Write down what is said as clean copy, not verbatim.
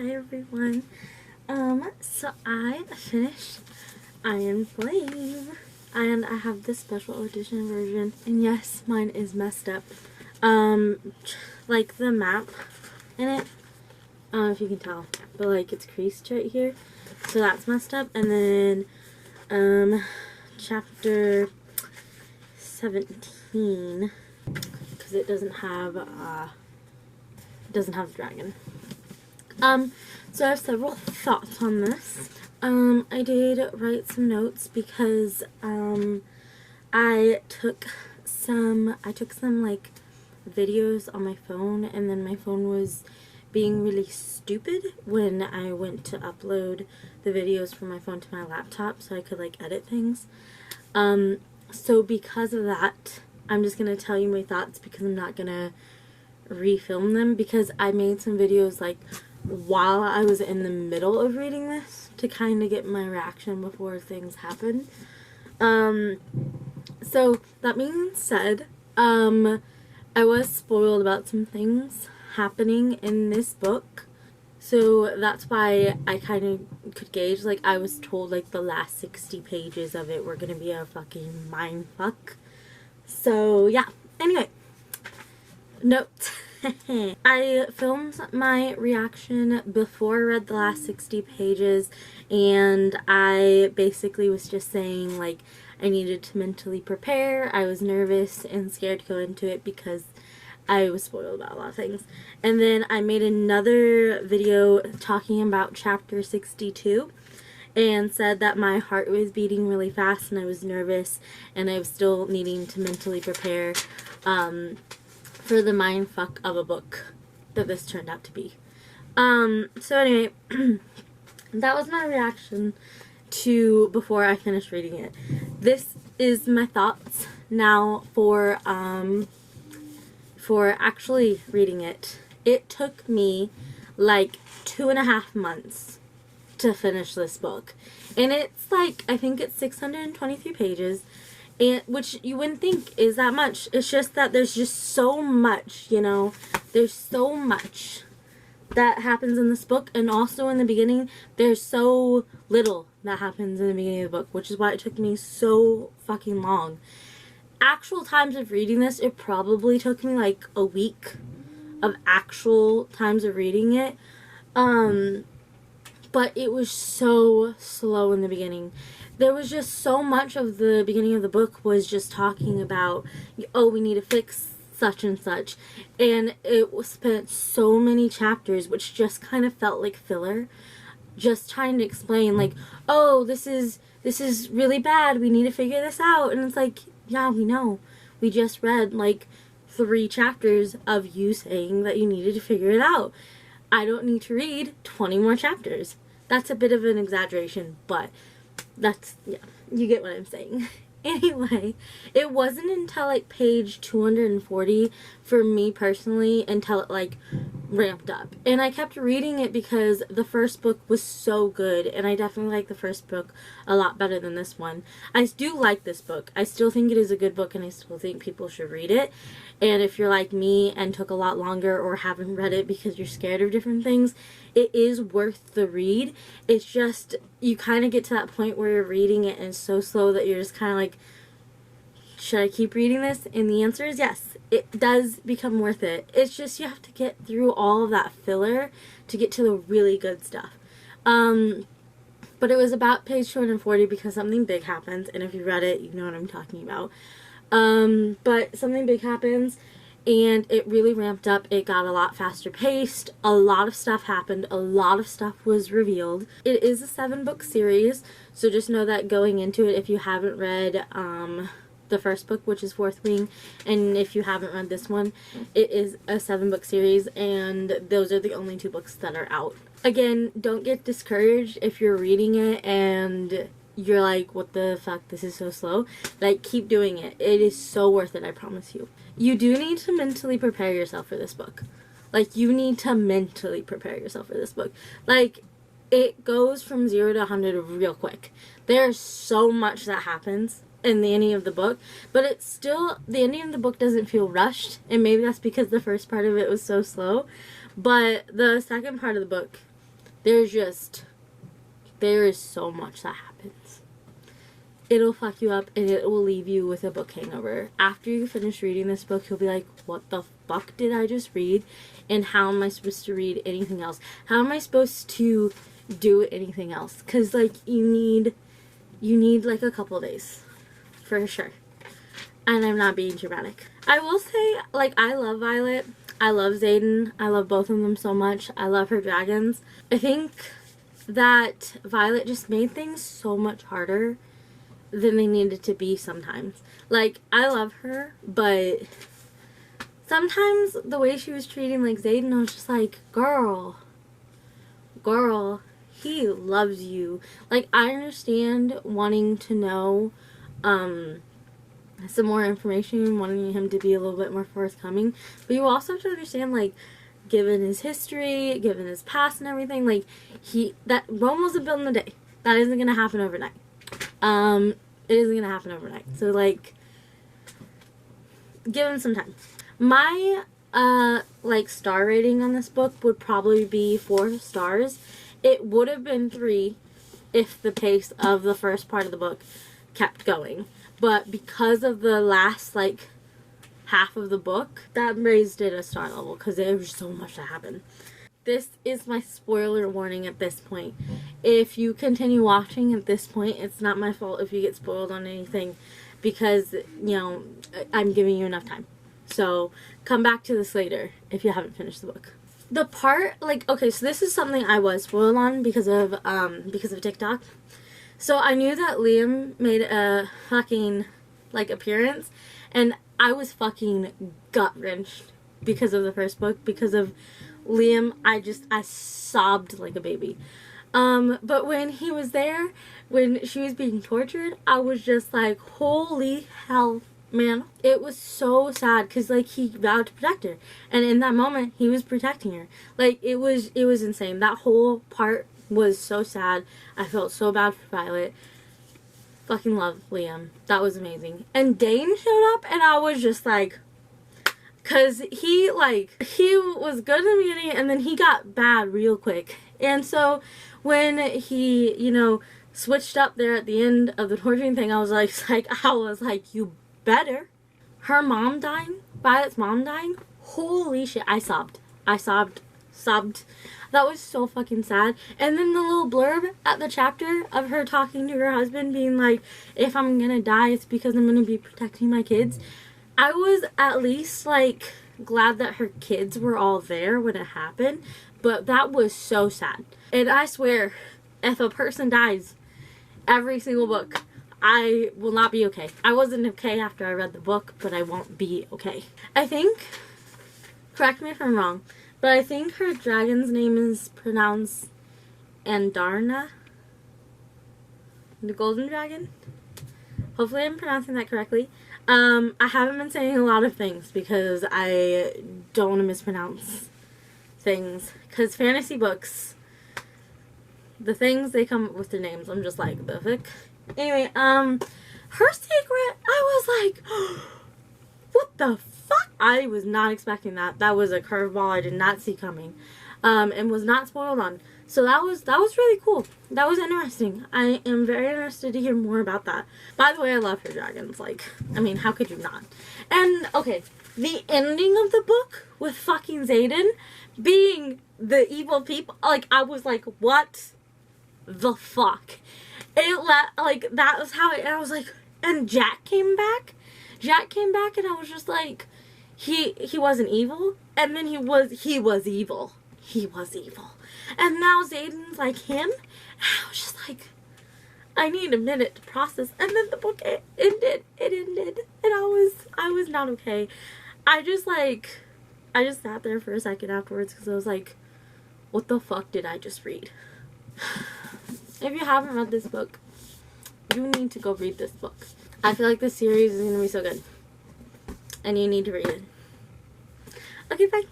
Hi everyone. So I finished Iron Flame and I have this special edition version, and yes, mine is messed up. Like the map in it, I don't know if you can tell, but like it's creased right here, so that's messed up. And then chapter 17, because it doesn't have the dragon. So I have several thoughts on this. I did write some notes because I took some like videos on my phone, and then my phone was being really stupid when I went to upload the videos from my phone to my laptop so I could like edit things. So because of that, I'm just gonna tell you my thoughts because I'm not gonna refilm them, because I made some videos like while I was in the middle of reading this to kind of get my reaction before things happen. So that being said, I was spoiled about some things happening in this book, so that's why I kind of could gauge, like I was told like the last 60 pages of it were gonna be a fucking mindfuck. So yeah, anyway, note. I filmed my reaction before I read the last 60 pages, and I basically was just saying like I needed to mentally prepare. I was nervous and scared to go into it because I was spoiled about a lot of things. And then I made another video talking about chapter 62 and said that my heart was beating really fast and I was nervous and I was still needing to mentally prepare for the mindfuck of a book that this turned out to be. So anyway, that was my reaction to before I finished reading it. This is my thoughts now for actually reading it. It took me like 2.5 months to finish this book. And it's like, I think it's 623 pages. And which you wouldn't think is that much. It's just that there's just so much, you know. There's so much that happens in this book, and also in the beginning there's so little that happens in the beginning of the book, which is why it took me so fucking long. Actual times of reading this, it probably took me like a week of actual times of reading it. But it was so slow in the beginning. There was just so much of the beginning of the book was just talking about, oh, we need to fix such and such. And it was spent so many chapters, which just kind of felt like filler. Just trying to explain, like, oh, this is really bad. We need to figure this out. And it's like, yeah, we know. We just read, like, 3 chapters of you saying that you needed to figure it out. I don't need to read 20 more chapters. That's a bit of an exaggeration, but that's, yeah, you get what I'm saying. Anyway, it wasn't until like page 240 for me personally until it like ramped up. And I kept reading it because the first book was so good, and I definitely like the first book a lot better than this one. I do like this book. I still think it is a good book, and I still think people should read it. And if you're like me and took a lot longer or haven't read it because you're scared of different things, it is worth the read. It's just, you kind of get to that point where you're reading it and it's so slow that you're just kind of like, should I keep reading this? And the answer is yes. It does become worth it. It's just you have to get through all of that filler to get to the really good stuff. But it was about page 240 because something big happens, and if you read it, you know what I'm talking about. But something big happens, and it really ramped up. It got a lot faster paced. A lot of stuff happened. A lot of stuff was revealed. It is a 7-book series, so just know that going into it, if you haven't read the first book, which is Fourth Wing, and if you haven't read this one, it is a 7-book series, and those are the only 2 books that are out. Again, don't get discouraged if you're reading it and you're like, what the fuck, this is so slow. Like, keep doing it. It is so worth it, I promise you. You do need to mentally prepare yourself for this book. Like, you need to mentally prepare yourself for this book. Like, it goes from 0 to 100 real quick. There's so much that happens in the ending of the book, but it's still, the ending of the book doesn't feel rushed, and maybe that's because the first part of it was so slow, but the second part of the book There is so much that happens. It'll fuck you up, and it will leave you with a book hangover. After you finish reading this book, you'll be like, what the fuck did I just read? And how am I supposed to read anything else? How am I supposed to do anything else? Because, like, you need like a couple days. For sure. And I'm not being dramatic. I will say, like, I love Violet. I love Xaden. I love both of them so much. I love her dragons. I think that Violet just made things so much harder than they needed to be sometimes. Like, I love her, but sometimes the way she was treating, like, Xaden, I was just like, girl, he loves you. Like, I understand wanting to know, some more information, wanting him to be a little bit more forthcoming, but you also have to understand, like, given his history, given his past and everything, like, that Rome wasn't built in a day. That isn't gonna happen overnight. It isn't gonna happen overnight. So, like, give him some time. My, like, star rating on this book would probably be 4 stars. It would have been 3 if the pace of the first part of the book kept going. But because of the last, like, half of the book, that raised it a star level because there was so much that happened. This is my spoiler warning at this point. If you continue watching at this point, it's not my fault if you get spoiled on anything because, you know, I'm giving you enough time. So come back to this later if you haven't finished the book. The part, like, okay, so this is something I was spoiled on because of TikTok. So I knew that Liam made a fucking, like, appearance, and I was fucking gut-wrenched because of the first book, because of Liam. I sobbed like a baby. But when he was there, when she was being tortured, I was just like, holy hell, man. It was so sad, because, like, he vowed to protect her, and in that moment, he was protecting her. Like, it was insane. That whole part was so sad. I felt so bad for Violet. Fucking love Liam. That was amazing. And Dane showed up, and I was just like, because he was good in the beginning, and then he got bad real quick. And so when he, you know, switched up there at the end of the torturing thing, I was like, you better. Her mom dying, Violet's mom dying, holy shit, I sobbed. That was so fucking sad. And then the little blurb at the chapter of her talking to her husband, being like, if I'm gonna die, it's because I'm gonna be protecting my kids. I was at least, like, glad that her kids were all there when it happened, but that was so sad. And I swear, if a person dies every single book, I will not be okay. I wasn't okay after I read the book, but I won't be okay. I think, correct me if I'm wrong, but I think her dragon's name is pronounced Andarna, the golden dragon. Hopefully I'm pronouncing that correctly. I haven't been saying a lot of things because I don't want to mispronounce things. Because fantasy books, the things, they come up with their names. I'm just like, the fuck? Anyway, her secret, I was like, what the fuck? I was not expecting that. That was a curveball I did not see coming. And was not spoiled on. So that was really cool. That was interesting. I am very interested to hear more about that. By the way, I love her dragons. Like, I mean, how could you not? And, okay, the ending of the book with fucking Xaden being the evil people, like, I was like, what the fuck? That was how and I was like, and Jack came back, and I was just like, he wasn't evil, and then he was evil. And now Xaden's like him. I was just like, I need a minute to process. And then the book ended. It ended. And I was not okay. I just sat there for a second afterwards because I was like, what the fuck did I just read? If you haven't read this book, you need to go read this book. I feel like this series is going to be so good. And you need to read it. Okay, bye.